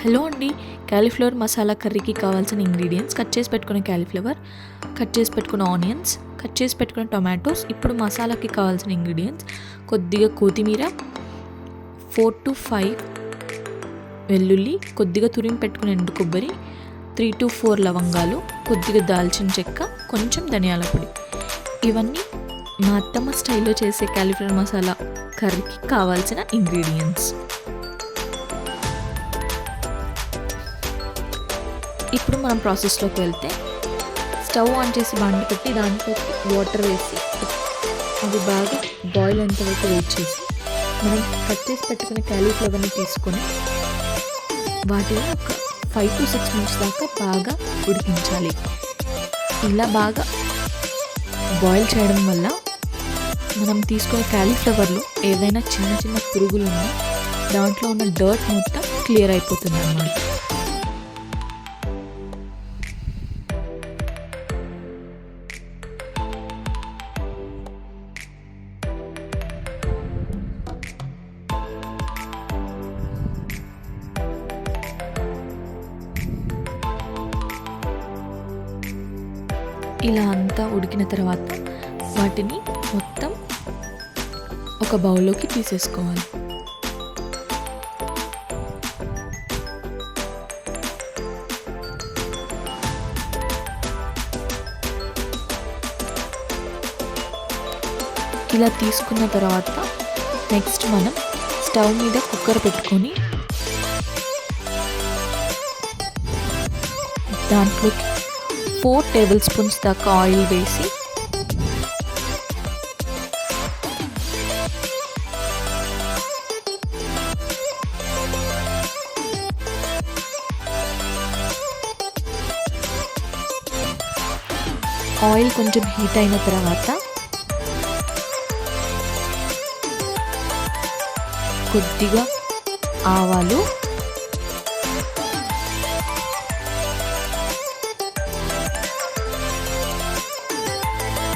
Hello అండి. Cauliflower masala కర్రీకి కావాల్సిన ఇంగ్రీడియంట్స్: కట్ చేసి పెట్టుకున్న క్యాలీఫ్లవర్, కట్ చేసి పెట్టుకున్న ఆనియన్స్, కట్ చేసి పెట్టుకున్న టొమాటోస్. ఇప్పుడు మసాలాకి కావాల్సిన ఇంగ్రీడియంట్స్: కొద్దిగా కొత్తిమీర, 4 to 5 వెల్లుల్లి, కొద్దిగా తురిమి పెట్టుకున్న ఎండు కొబ్బరి, 3 to 4 లవంగాలు, కొద్దిగా దాల్చిన చెక్క, కొంచెం ధనియాల పొడి. ఇవన్నీ మా అత్తమ్మ స్టైల్లో చేసే క్యాలీఫ్లవర్ మసాలా కర్రీకి కావాల్సిన ఇంగ్రీడియంట్స్. ఇప్పుడు మనం ప్రాసెస్లోకి వెళ్తే, స్టవ్ ఆన్ చేసి బండి పెట్టి దాంట్లోకి వాటర్ వేసి అవి బాగా బాయిల్ అయ్యేంతవరకు వెయిట్ చేసి మనం కట్ చేసి పెట్టుకున్న క్యాలీఫ్లవర్ని తీసుకొని వాటిని ఒక 5 to 6 minutes దాకా బాగా ఉడికించాలి. ఇలా బాగా బాయిల్ చేయడం వల్ల మనం తీసుకునే క్యాలీఫ్లవర్లో ఏదైనా చిన్న చిన్న పురుగులు ఉన్నా దాంట్లో ఉన్న డర్ట్ మొత్తం క్లియర్ అయిపోతుంది అన్నమాట. ఇలా అంతా ఉడికిన తర్వాత వాటిని మొత్తం ఒక బౌల్లోకి తీసేసుకోవాలి. ఇలా తీసుకున్న తర్వాత నెక్స్ట్ మనం స్టవ్ మీద కుక్కర్ పెట్టుకొని దాంట్లోకి 4 tablespoons దాకా ఆయిల్ వేసి ఆయిల్ కొంచెం హీట్ అయిన తర్వాత కొద్దిగా ఆవాలు,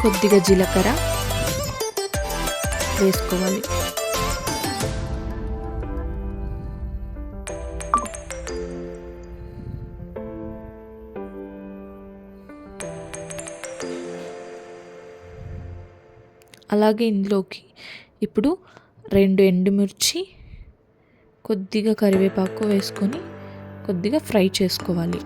కొద్దిగా జీలకర్ర వేసుకోవాలి. అలాగే ఇందులోకి ఇప్పుడు 2 ఎండుమిర్చి, కొద్దిగా కరివేపాకు వేసుకొని కొద్దిగా ఫ్రై చేసుకోవాలి.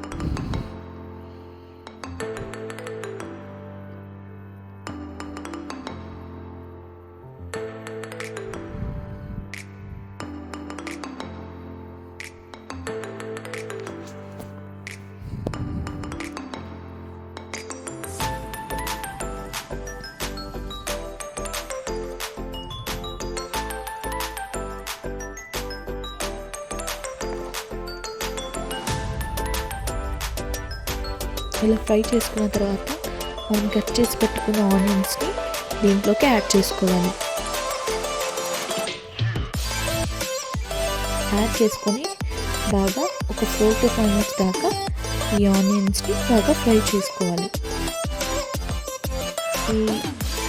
ఇలా ఫ్రై చేసుకున్న తర్వాత మనం కట్ చేసి పెట్టుకున్న ఆనియన్స్ని దీంట్లోకి యాడ్ చేసుకోవాలి. యాడ్ చేసుకొని బాగా ఒక 4 to 5 minutes దాకా ఈ ఆనియన్స్ని బాగా ఫ్రై చేసుకోవాలి. ఈ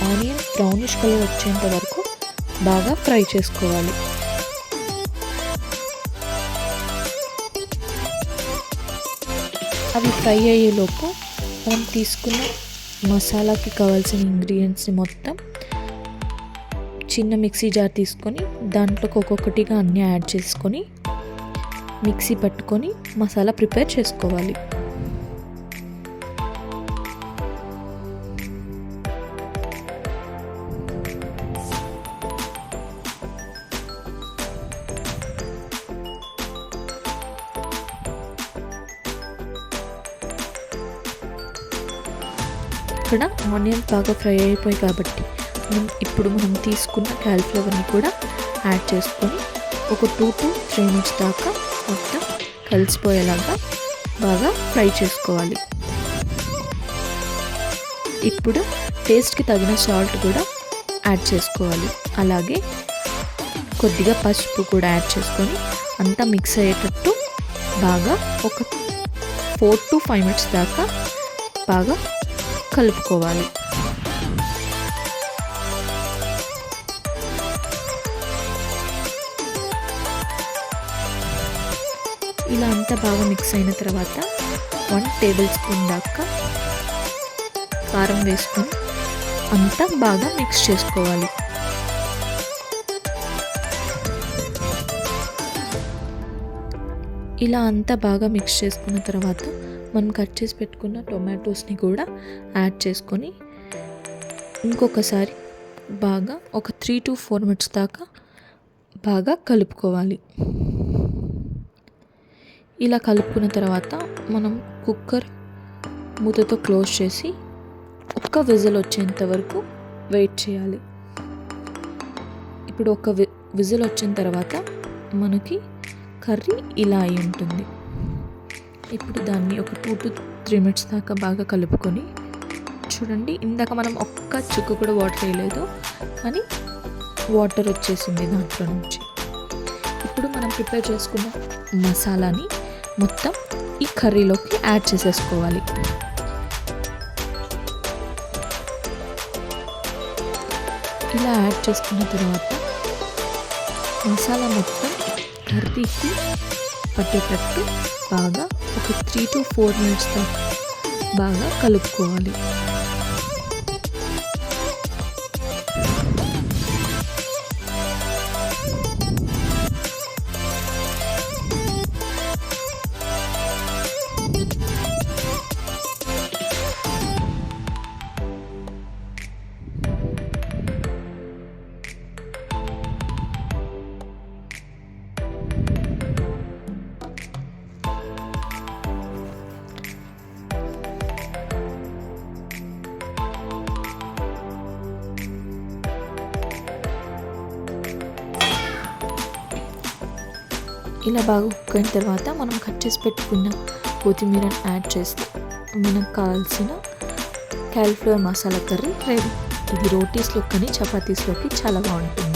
ఆనియన్స్ బ్రౌనిష్ కలర్ వచ్చేంత వరకు బాగా ఫ్రై చేసుకోవాలి. అవి ఫ్రై అయ్యేలోపు మనం తీసుకున్న మసాలాకి కావాల్సిన ఇంగ్రీడియంట్స్ని మొత్తం చిన్న మిక్సీ జార్ తీసుకొని దాంట్లోకి ఒక్కొక్కటిగా అన్నీ యాడ్ చేసుకొని మిక్సీ పట్టుకొని మసాలా ప్రిపేర్ చేసుకోవాలి. ఇక్కడ ఆనియన్ బాగా ఫ్రై అయిపోయి కాబట్టి ఇప్పుడు మనం తీసుకున్న క్యాలీఫ్లవర్ని కూడా యాడ్ చేసుకొని ఒక 2 to 3 minutes దాకా మొత్తం కలిసిపోయేలాగా బాగా ఫ్రై చేసుకోవాలి. ఇప్పుడు టేస్ట్కి తగిన సాల్ట్ కూడా యాడ్ చేసుకోవాలి. అలాగే కొద్దిగా పసుపు కూడా యాడ్ చేసుకొని అంతా మిక్స్ అయ్యేటట్టు బాగా ఒక 4 to 5 minutes దాకా బాగా కలుపుకోవాలి. ఇలా అంతా బాగా మిక్స్ అయిన తర్వాత 1 టేబుల్ స్పూన్ దాకా కారం వేసుకొని అంతా బాగా మిక్స్ చేసుకోవాలి. ఇలా అంతా బాగా మిక్స్ చేసుకున్న తర్వాత మనం కట్ చేసి పెట్టుకున్న టొమాటోస్ని కూడా యాడ్ చేసుకొని ఇంకొకసారి బాగా ఒక 3 to 4 minutes దాకా బాగా కలుపుకోవాలి. ఇలా కలుపుకున్న తర్వాత మనం కుక్కర్ మూతతో క్లోజ్ చేసి ఒక్క విజిల్ వచ్చేంత వరకు వెయిట్ చేయాలి. ఇప్పుడు ఒక విజిల్ వచ్చిన తర్వాత మనకి కర్రీ ఇలా అయి ఉంటుంది. ఇప్పుడు దాన్ని ఒక 2 to 3 minutes దాకా బాగా కలుపుకొని చూడండి, ఇందాక మనం ఒక్క చుక్క కూడా వాటర్ వేయలేదు కానీ వాటర్ వచ్చేసింది దాంట్లో నుంచి. ఇప్పుడు మనం ప్రిపేర్ చేసుకున్న మసాలాని మొత్తం ఈ కర్రీలోకి యాడ్ చేసేసుకోవాలి. ఇలా యాడ్ చేసుకున్న తర్వాత మసాలా మొత్తం కర్రీకి పట్టేటట్టు బాగా ఒక 3 to 4 minutes దాకా బాగా కలుపుకోవాలి. ఇలా బాగా కుక్ అయిన తర్వాత మనం కట్ చేసి పెట్టుకున్న కొత్తిమీరని యాడ్ చేస్తే మనకు కావాల్సిన క్యాలీఫ్లవర్ మసాలా కర్రీ రెడీ. ఇది రోటీస్లో కానీ చపాతీస్లోకి చాలా బాగుంటుంది.